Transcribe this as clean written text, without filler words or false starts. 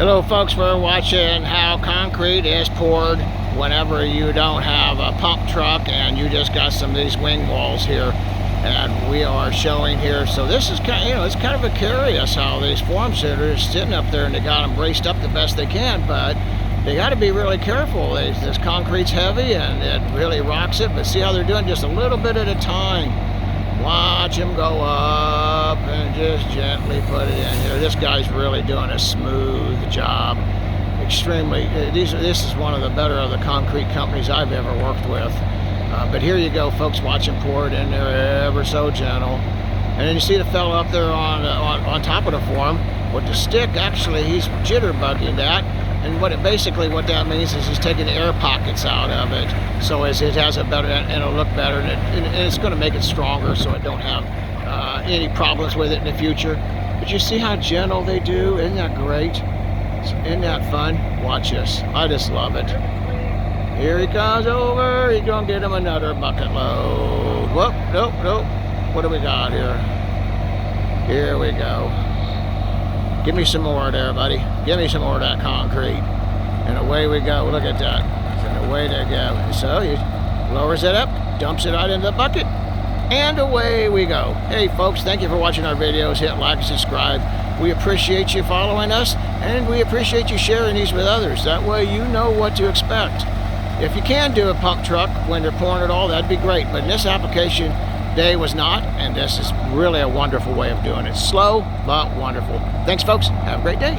Hello folks, we're watching how concrete is poured whenever you don't have a pump truck and you just got some of these wing walls here, and we are showing here. So this is kind of, it's kind of precarious how these form centers sitting up there and they got them braced up the best they can, but they got to be really careful. This concrete's heavy and it really rocks it, but see how they're doing just a little bit at a time. Watch him go up and just gently put it in here. This guy's really doing a smooth job. Extremely, this is one of the better of the concrete companies I've ever worked with. But here you go, folks. Watch him pour it in there ever so gentle. And then you see the fellow up there on top of the form with the stick. Actually, he's jitterbugging that. And what that means is he's taking the air pockets out of it, so as it has a better, and it'll look better, and it's going to make it stronger, so it don't have any problems with it in the future. But you see how gentle they do? Isn't that great? Isn't that fun? Watch this. I just love it. Here he comes over. He's going to get him another bucket load. Whoop, nope. What do we got here? Here we go. Give me some more there, buddy. Give me some more of that concrete. And away we go. Look at that. And away they go. So he lowers it up, dumps it out into the bucket, and away we go. Hey, folks, thank you for watching our videos. Hit like and subscribe. We appreciate you following us, and we appreciate you sharing these with others. That way you know what to expect. If you can do a pump truck when they're pouring it all, that'd be great. But in this application, day was not, and this is really a wonderful way of doing it. Slow, but wonderful. Thanks, folks. Have a great day.